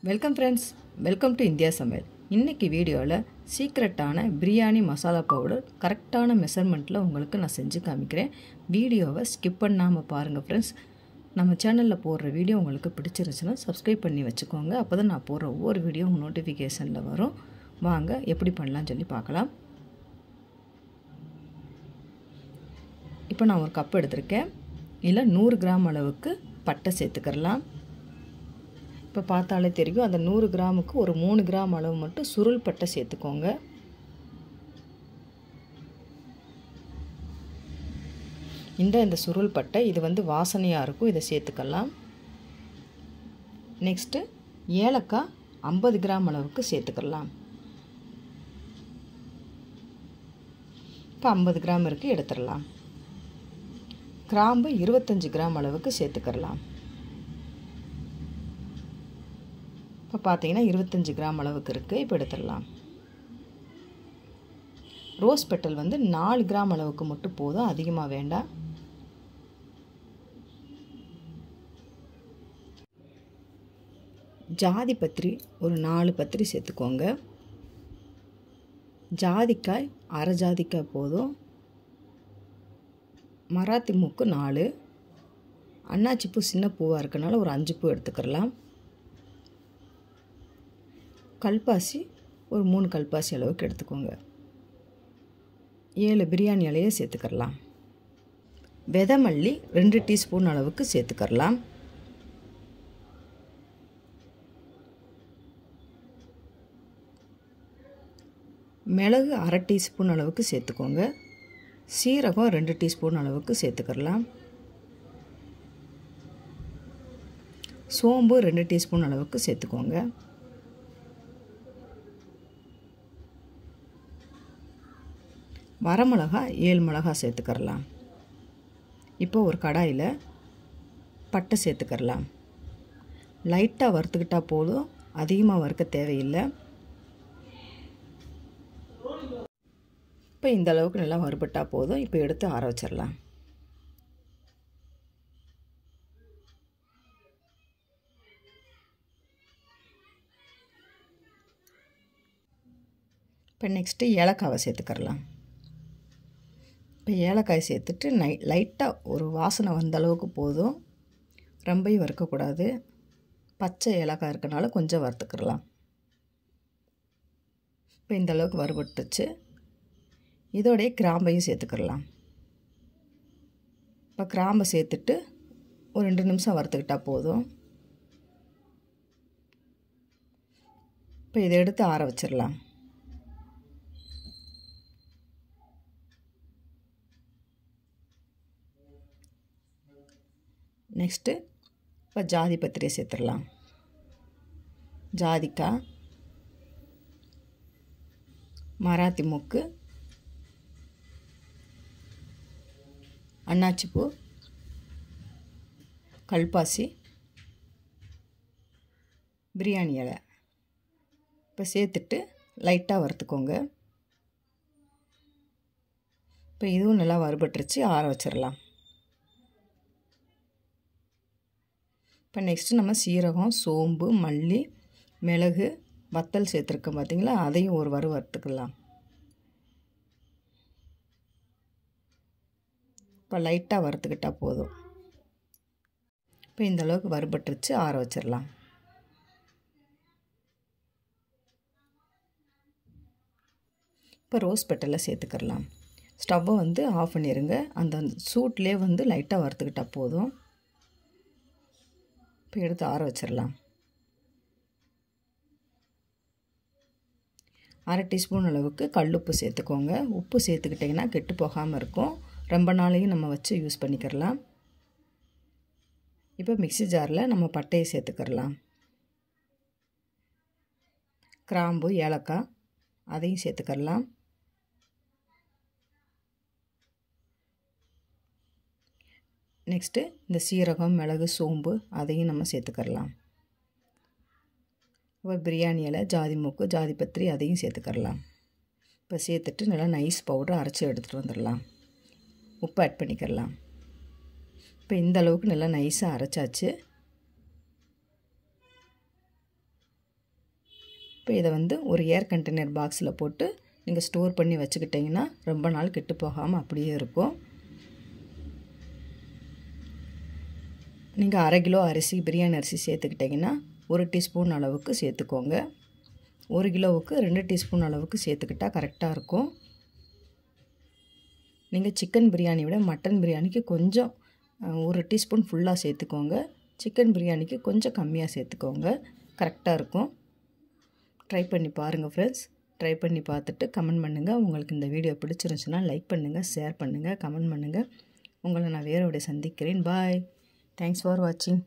Welcome friends, welcome to India சமையல். இன்றைக்கி வீடியோவில் சீக்ரெட்டான பிரியாணி மசாலா பவுடர் கரெக்டான மெஷர்மெண்ட்டில் உங்களுக்கு நான் செஞ்சு காமிக்கிறேன். வீடியோவை ஸ்கிப் பண்ணாமல் பாருங்கள் ஃப்ரெண்ட்ஸ். நம்ம சேனலில் போடுற வீடியோ உங்களுக்கு பிடிச்சிருச்சுன்னா சப்ஸ்கிரைப் பண்ணி வச்சுக்கோங்க. அப்போ தான் நான் போடுற ஒவ்வொரு வீடியோ உங்கள் நோட்டிஃபிகேஷனில் வரும். வாங்க எப்படி பண்ணலான்னு சொல்லி பார்க்கலாம். இப்போ நான் ஒரு கப் எடுத்திருக்கேன். இல்லை 100 கிராம் அளவுக்கு பட்டை சேர்த்துக்கிறலாம். இப்போ பார்த்தாலே தெரியும், அந்த 100 கிராமுக்கு ஒரு 3 கிராம் அளவு மட்டும் சுருள் பட்டை சேர்த்துக்கோங்க. இந்த சுருள் பட்டை இது வந்து வாசனையாக இருக்கும், இதை சேர்த்துக்கலாம். நெக்ஸ்ட்டு ஏலக்காய் 50 கிராம் அளவுக்கு சேர்த்துக்கலாம். இப்போ 50 கிராம் இருக்குது, எடுத்துடலாம். கிராம்பு 25 கிராம் அளவுக்கு சேர்த்துக்கலாம். இப்போ பார்த்தீங்கன்னா 25 கிராம் அளவுக்கு இருக்குது, இப்போ எடுத்துடலாம். ரோஸ் பெட்டல் வந்து 4 கிராம் அளவுக்கு மட்டும் போதும், அதிகமாக வேண்டாம். ஜாதி பத்திரி ஒரு 4 பத்திரி சேர்த்துக்கோங்க. ஜாதிக்காய் அரை ஜாதிக்காய் போதும். மராத்தி மூக்கு 4, அன்னாச்சி பூ சின்ன பூவாக இருக்கனால ஒரு 5 பூ எடுத்துக்கலாம். கல்பாசி ஒரு 3 கல்பாசி அளவுக்கு எடுத்துக்கோங்க. 7 பிரியாணி இலையை சேர்த்துக்கலாம். விதை மல்லி 2 டீஸ்பூன் அளவுக்கு சேர்த்துக்கலாம். மிளகு அரை டீஸ்பூன் அளவுக்கு சேர்த்துக்கோங்க. சீரகம் 2 டீஸ்பூன் அளவுக்கு சேர்த்துக்கலாம். சோம்பு 2 டீஸ்பூன் அளவுக்கு சேர்த்துக்கோங்க. வரமிளகா 7 மிளகா சேர்த்துக்கலாம். இப்போ ஒரு கடாயில் பட்டை சேர்த்துக்கலாம். லைட்டாக வறுத்துக்கிட்டால் போதும், அதிகமாக வறுக்க தேவையில்லை. இப்போ இந்த அளவுக்கு நல்லா வறுபட்டால் போதும். இப்போ எடுத்து ஆற வச்சிடலாம். இப்போ நெக்ஸ்ட்டு ஏலக்காவை சேர்த்துக்கலாம். இப்போ ஏலக்காய் சேர்த்துட்டு லைட்டாக ஒரு வாசனை வந்த அளவுக்கு போதும், ரொம்பவும் வறுக்கக்கூடாது. பச்சை ஏலக்காய் இருக்கனால கொஞ்சம் வறுத்துக்கலாம். இப்போ இந்த அளவுக்கு வறுபட்டுச்சு. இதோடைய கிராம்பையும் சேர்த்துக்கலாம். இப்போ கிராம்பை சேர்த்துட்டு ஒரு 2 நிமிஷம் வறுத்துக்கிட்டால் போதும். இப்போ இதை எடுத்து ஆற வச்சிடலாம். நெக்ஸ்ட்டு இப்போ ஜாதி பத்திரியை சேர்த்துடலாம். ஜாதிக்காய், மராத்தி மூக்கு, அன்னாச்சிப்பூ, கல்பாசி, பிரியாணி இலை இப்போ சேர்த்துட்டு லைட்டாக வறுத்துக்கோங்க. இப்போ இதுவும் நல்லா வறுபட்டுருச்சு, ஆற வச்சிடலாம். இப்போ நெக்ஸ்ட்டு நம்ம சீரகம், சோம்பு, மல்லி, மிளகு, வத்தல் சேர்த்துருக்கோம் பார்த்திங்களா, அதையும் ஒரு வறுத்துக்கலாம். இப்போ லைட்டாக வறுத்துக்கிட்டால் போதும். இப்போ இந்த அளவுக்கு வறுபட்டுருச்சு, ஆற வச்சிடலாம். இப்போ ரோஸ் பெட்டலை சேர்த்துக்கலாம். ஸ்டவ்வை வந்து ஆஃப் பண்ணிடுங்க. அந்த சூட்லேயே வந்து லைட்டாக வறுத்துக்கிட்டால் போதும். இப்போ எடுத்து ஆற வச்சிடலாம். அரை டீஸ்பூன் அளவுக்கு கல்லுப்பு சேர்த்துக்கோங்க. உப்பு சேர்த்துக்கிட்டிங்கன்னா கெட்டு போகாமல் இருக்கும், ரொம்ப நாளையும் நம்ம வச்சு யூஸ் பண்ணிக்கிறலாம். இப்போ மிக்ஸி ஜாரில் நம்ம பட்டையை சேர்த்துக்கிறலாம். கிராம்பு, ஏலக்காய் அதையும் சேர்த்துக்கிறலாம். நெக்ஸ்ட்டு இந்த சீரகம், மிளகு, சோம்பு அதையும் நம்ம சேர்த்துக்கலாம். இப்போ பிரியாணி இலை, ஜாதி மூக்கு, ஜாதி பத்திரி அதையும் சேர்த்துக்கலாம். இப்போ சேர்த்துட்டு நல்லா நைஸ் பவுடர் அரைச்சி எடுத்துகிட்டு வந்துடலாம். உப்பு ஆட் பண்ணிக்கலாம். இப்போ இந்த அளவுக்கு நல்லா நைஸாக அரைச்சாச்சு. இப்போ இதை வந்து ஒரு ஏர் கண்டெய்னர் பாக்ஸில் போட்டு நீங்கள் ஸ்டோர் பண்ணி வச்சுக்கிட்டிங்கன்னா ரொம்ப நாள் கெட்டு போகாமல் அப்படியே இருக்கும். நீங்கள் 1/2 கிலோ அரிசி பிரியாணி அரிசி சேர்த்துக்கிட்டிங்கன்னா 1 டீஸ்பூன் அளவுக்கு சேர்த்துக்கோங்க. 1 கிலோவுக்கு 2 டீஸ்பூன் அளவுக்கு சேர்த்துக்கிட்டால் கரெக்டாக இருக்கும். நீங்கள் சிக்கன் பிரியாணி விட மட்டன் பிரியாணிக்கு கொஞ்சம் 1 டீஸ்பூன் ஃபுல்லாக சேர்த்துக்கோங்க. சிக்கன் பிரியாணிக்கு கொஞ்சம் கம்மியாக சேர்த்துக்கோங்க, கரெக்டாக இருக்கும். ட்ரை பண்ணி பாருங்கள் ஃப்ரெண்ட்ஸ். ட்ரை பண்ணி பார்த்துட்டு கமெண்ட் பண்ணுங்கள். உங்களுக்கு இந்த வீடியோ பிடிச்சிருந்துச்சுன்னா லைக் பண்ணுங்கள், ஷேர் பண்ணுங்கள், கமெண்ட் பண்ணுங்கள். உங்களை நான் வேறோட சந்திக்கிறேன். பாய். தேங்க்ஸ் ஃபார் வாட்சிங்.